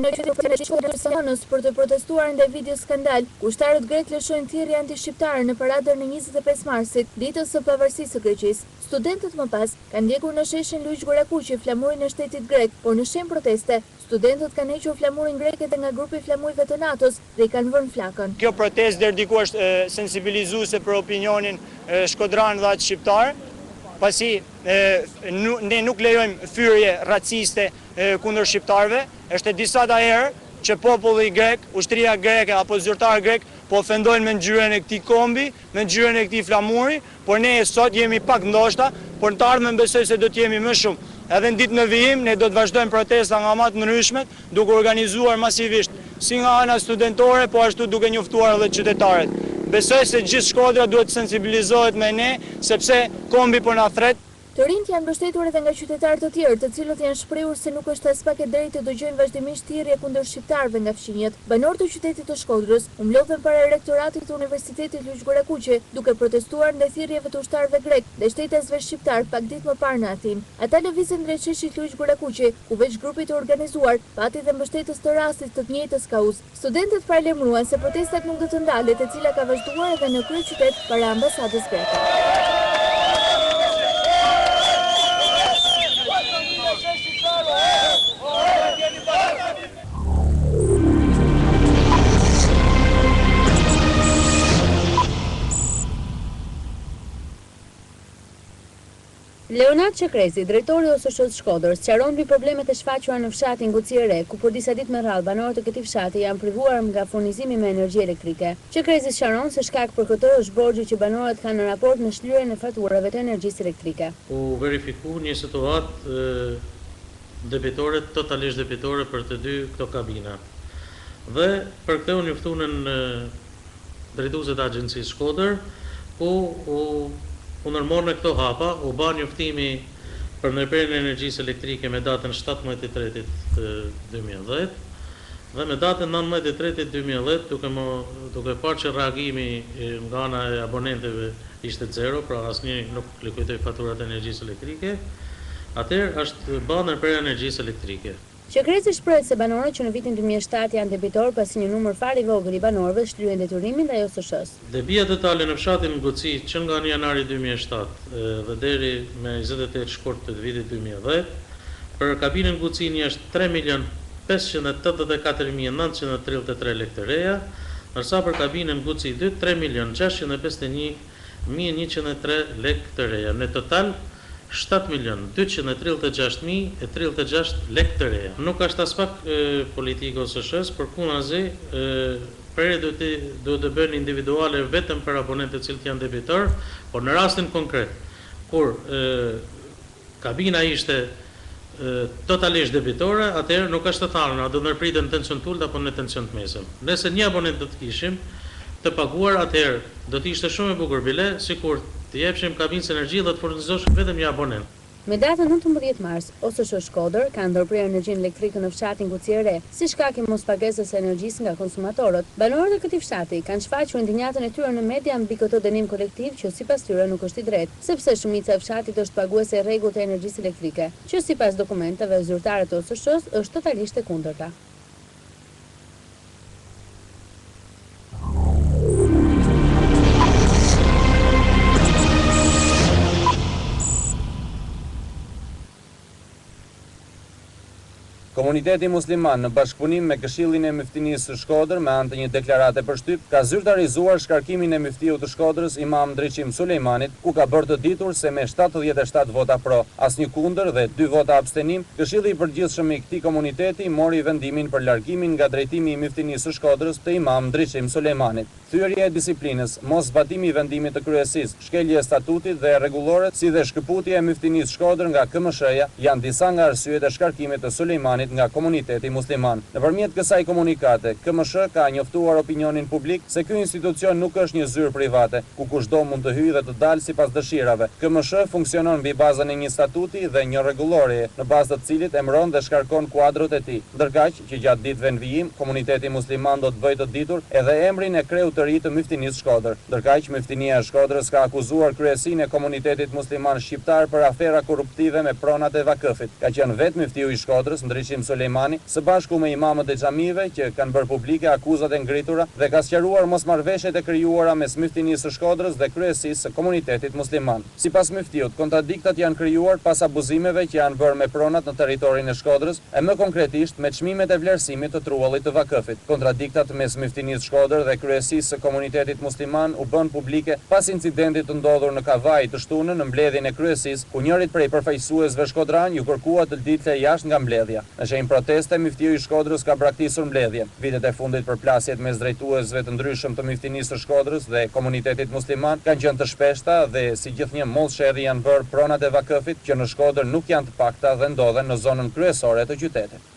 në qytetin e Shkodrës për të protestuar ndaj video skandal, kushtarët grek lëshojnë thirrje anti-shqiptare në paradën e 25 marsit, ditës së pavarësisë së Greqisë. Studentët më pas kanë ndjekur në sheshin Luiq Gorakuqi flamurin e shtetit grek, por në shenjë proteste, studentët kanë hequr flamurin grek edhe nga grupi flamujve të NATO-s dhe i kanë vënë flakën. Kjo protestë deri diku është sensibilizuese për opinionin shkodran dhe atë shqiptar. Pasi ne nuk lejojmë fyrje raciste kundër shqiptarëve, është e disa herë që populli grek, ushtria greke apo zyrtar grek po ofendojnë me ngjyrën e këtij kombi, me ngjyrën e këtij flamuri, por ne sot jemi pak ndoshta, por në të ardhmen besoj se do të jemi më shumë. Edhe në ditën e vijim ne do të vazhdojmë protesta nga më të ndryshmet, duke organizuar masivisht si nga ana studentore, po ashtu duke njoftuar edhe qytetarët. Besoj se gjithë Shkodra duhet të sensibilizohet me ne, sepse kombi po na thret. Të rinjt janë mbështetur edhe nga qytetarë të tjerë, të cilët janë shprehur se nuk është as pak e drejtë të dëgjojnë vazhdimisht thirrje kundër shqiptarëve nga fqinjet. Banorët e qytetit të Shkodrës u mlodhen para rektoratit të Universitetit Luiq Gorakuqi, duke protestuar ndaj thirrjeve të ushtarëve grek dhe shtetasve shqiptar pak ditë më parë në Athinë. Ata lëvizën drejt sheshit Luiq Gorakuqi, ku veç grupi të organizuar pati dhe mbështetës të rastit të njëjtës kauzë. Studentët paralajmëruan se protestat nuk do të ndalet, e cila ka vazhduar edhe në kryeqytet para ambasadës greke. Leonard Çekrezi, drejtori i OSSH-s Shkodrës, sqaron mbi problemet e shfaqura në fshatin Guci e Re, ku për disa ditë me radhë banorët e këtij fshati janë privuar nga furnizimi me energji elektrike. Çekrezi sqaron se shkak për këtë është borxhi që banorët kanë në raport me shlyrjen e faturave të energjisë elektrike. U verifiku një situatë debitore, totalisht debitore për të dy këto kabina. Dhe për këtë u njoftuan drejtuesit e agjencisë Shkodër, ku u nërmorën këto hapa, u ba njoftimi për ndërprerjen e energjisë elektrike me datën 17/3/2010 dhe me datën 19/3/2010 duke parë që reagimi nga ana e abonentëve ishte zero, pra asnjëri nuk likvidoi faturat e energjisë elektrike, atëherë është bërë ndërprerja e energjisë elektrike. Çekrezi shpreh se banorët që në vitin 2007 janë debitor pasi një numër fare i vogël i banorëve shlyhen detyrimin ndaj OSSH-s. Debija totale në fshatin Guci që nga janari 2007 dhe deri me 28 shkurt të vitit 2010 për kabinën Gucini është 3.584.933 lekë të reja, ndërsa për kabinën Guci 2 3.651.103 lekë të reja. Në total 7.236.036 lekë të reja. Nuk është as pak politikë OSSH-s, por kundazi prerje duhet të bëhen individuale vetëm për abonentët që janë debitor, por në rastin konkret kur kabina ishte totalisht debitore, atëherë nuk është të tharën, a do ndërpriten tension të ulët apo në tension të mesëm. Nëse një abonent do të kishim të paguar, atëherë do të ishte shumë e bukur bile, sikur të jepshim kabinës energji dhe të furnizosh vetëm një abonent. Me datën 19 mars, OSSH Shkodër ka ndërprerë energjinë elektrike në fshatin Guci e Re, si shkak i mospagesës së energjisë nga konsumatorët. Banorët e këtij fshati kanë shfaqur indignatën e tyre në media mbi këtë dënim kolektiv që sipas tyre nuk është i drejtë, sepse shumica e fshatit është paguese e rregullt të energjisë elektrike, që sipas dokumenteve zyrtare të OSSH-s është totalisht e kundërta. Komuniteti musliman në bashkëpunim me Këshillin e Muftinisë së Shkodër me anë të një deklarate përshtyp ka zyrtarizuar shkarkimin e muftiut të Shkodrës Imam Ndriçim Sulejmanit, ku ka bërë të ditur se me 77 vota pro, asnjë kundër dhe 2 vota abstenim, Këshilli i Përgjithshëm i këtij komuniteti mori vendimin për largimin nga drejtimi i Muftinisë së Shkodrës të Imam Ndriçim Sulejmanit. Thyrje e disiplinës, mos zbatimi i vendimit të kryesisë, shkelje e statutit dhe rregullore, si dhe shkëputje e Muftinisë Shkodër nga KMSH-ja janë disa nga arsyet e shkarkimit të Sulejmanit nga komuniteti musliman. Nëpërmjet kësaj komunikate, KMSH ka njoftuar opinionin publik se ky institucion nuk është një zyrë private, ku kushdo mund të hyjë dhe të dalë sipas dëshirave. KMSH funksionon mbi bazën e një statuti dhe një rregullorie, në bazë të cilit emëron dhe shkarkon kuadrot e tij. Ndërkaq që gjatë ditëve në vijim, komuniteti musliman do të bëjë të ditur edhe emrin e kreut të ri të Muftinisë Shkodër. Ndërkaq Muftinia e Shkodrës ka akuzuar kryesinë e komunitetit musliman shqiptar për afera korruptive me pronat e vakëfit. Ka qenë vetë muftiu i Shkodrës, Ndriçim Sulejmani, së bashku me imamët e xhamive që kanë bërë publike akuzat e ngritura dhe ka sqaruar mosmarrveshjet e krijuara mes Myftinisë së Shkodrës dhe kryesisë së komunitetit musliman. Sipas Myftiut, kontradiktat janë krijuar pas abuzimeve që janë bërë me pronat në territorin e Shkodrës, e më konkretisht me çmimet e vlerësimit të trullit të vakëfit. Kontradiktat mes Myftinisë Shkodër dhe kryesisë së komunitetit musliman u bën publike pas incidentit të ndodhur në Kavaj të shtunën në mbledhjen e kryesisë, ku njërit prej përfaqësuesve shkodran ju kërkua të dilte jashtë nga mbledhja. Në shenjë proteste, Myftiu i Shkodrës ka braktisur mbledhjen. Vitet e fundit përplasjet mes drejtuesve të ndryshëm të Myftinisë së Shkodrës dhe komunitetit musliman kanë qenë të shpeshta dhe si gjithnjë mollshedhi janë bërë pronat e vakëfit që në Shkodër nuk janë të pakta dhe ndodhen në zonën kryesore të qytetit.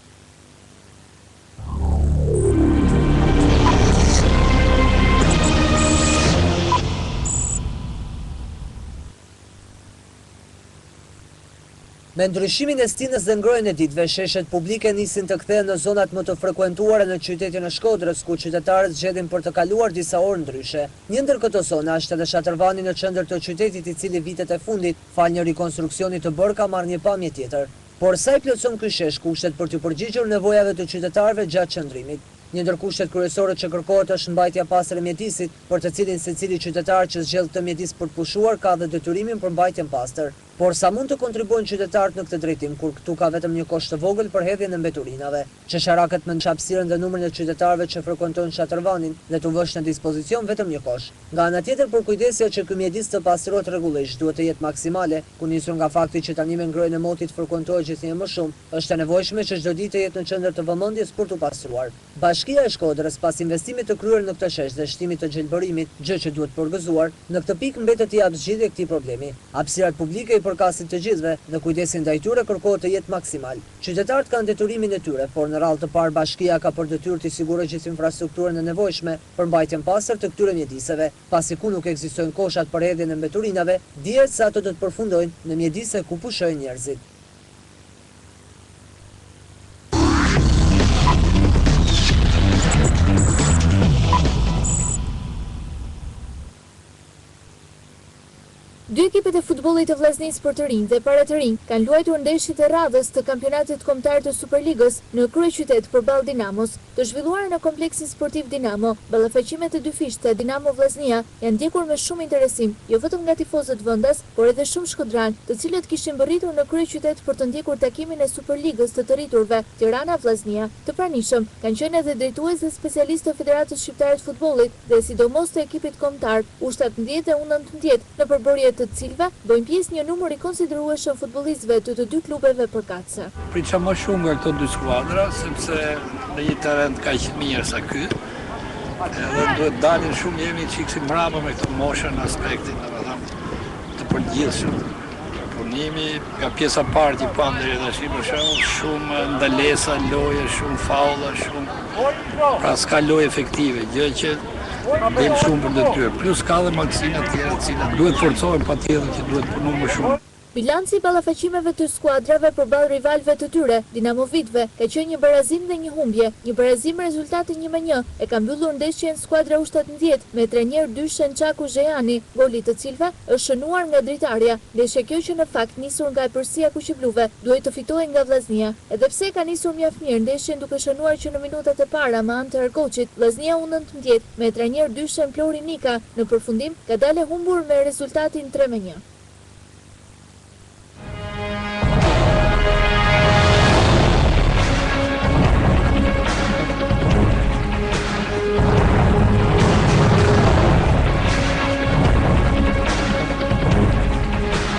Me ndryshimin e stinës dhe ngrojen e ditëve, sheshet publike nisin të kthehen në zonat më të frekuentuara në qytetin e Shkodrës, ku qytetarët zgjedhin për të kaluar disa orë ndryshe. Një ndër këto zona është edhe Shatrvani në qendër të qytetit, i cili vitet e fundit, fal një rikonstruksioni të bërë, ka marrë një pamje tjetër. Por sa i plotson ky shesh kushtet për të përgjigjur nevojave të qytetarëve gjatë qëndrimit. Një ndër kushtet kryesore që kërkohet është mbajtja pastër e mjedisit, për të cilin secili qytetar që zgjedh të mjedis për të pushuar ka dhe detyrimin për mbajtjen pastër. Por sa mund të kontribuojnë qytetarët në këtë drejtim, kur këtu ka vetëm një kosht të vogël për hedhjen e mbeturinave. Qesharakët me hapësirën dhe numrin e qytetarëve që frekuentojnë Shatrvanin dhe të vësh në dispozicion vetëm një kosht. Nga ana tjetër, për kujdesja që ky mjedis të pastrohet rregullisht duhet të jetë maksimale, ku nisur nga fakti që tani me ngrojen e motit frekuentohet gjithnjë më shumë, është e nevojshme që çdo ditë të jetë në qendër të vëmendjes për të pastruar. Bashkia e Shkodrës, pas investimit të kryer në këtë shesh dhe shtimit të gjelbërimit, gjë që duhet përgëzuar, në këtë pikë mbetet të japë zgjidhje këtij problemi. Hapësirat publike i përkasin të gjithëve dhe kujdesi ndaj tyre kërkohet të jetë maksimal. Qytetarët kanë detyrimin e tyre, por në radhë të parë bashkia ka për detyrë të sigurojë gjithë infrastrukturën e nevojshme për mbajtjen pastër të këtyre mjediseve. Pasi ku nuk ekzistojnë koshat për hedhjen e mbeturinave, dihet se ato do të përfundojnë në mjedise ku pushojnë njerëzit. Dy ekipet e futbollit të Vllaznisë për të rinj dhe para të rinj kanë luajtur ndeshjet e radhës të kampionatit kombëtar të Superligës në kryeqytet përballë Dinamos. Të zhvilluara në kompleksin sportiv Dinamo, ballafaqimet e dy fishte Dinamo Vllaznia janë ndjekur me shumë interesim, jo vetëm nga tifozët vendas, por edhe shumë shkodran, të cilët kishin mbërritur në kryeqytet për të ndjekur takimin e Superligës të të rriturve Tirana Vllaznia. Të pranishëm kanë qenë edhe drejtues dhe specialistë të Federatës Shqiptare të Futbollit dhe sidomos të ekipit kombëtar U17 dhe U19 në përbërje të cilëve bëjnë pjesë një numër i konsiderueshëm futbollistëve të dy klubeve përkatëse. Pritja më shumë nga këto dy skuadra, sepse në një terren kaq të mirë sa ky, edhe duhet dalin shumë jemi çiksi mbrapa me këtë moshën në aspektin, domethënë, të përgjithshëm. Punimi nga pjesa parë që pam deri tash për shembull, shumë ndalesa, loje, shumë faulla, shumë pra s'ka lojë efektive, gjë që del shumë për detyrë, plus ka dhe maksina të tjera të cilat duhet forcohen patjetër që duhet punu më shumë. Bilanci i ballafaqimeve të skuadrave përballë rivalëve të tyre, Dinamovitëve, ka qenë një barazim dhe një humbje. Një barazim rezultati 1-1 e ka mbyllur ndeshjen skuadra U17 me trajner Dyshen Çaku Zhejani, goli të cilëve është shënuar nga dritarja. Ndeshja kjo që në fakt nisur nga epërsia kuqibluve, duhet të fitohej nga Vllaznia. Edhe pse ka nisur mjaft mirë ndeshjen duke shënuar që në minutat e para me anë të Erkoçit, Vllaznia U19 me trajner Dyshen Flori Nika në përfundim ka dalë humbur me rezultatin 3-1.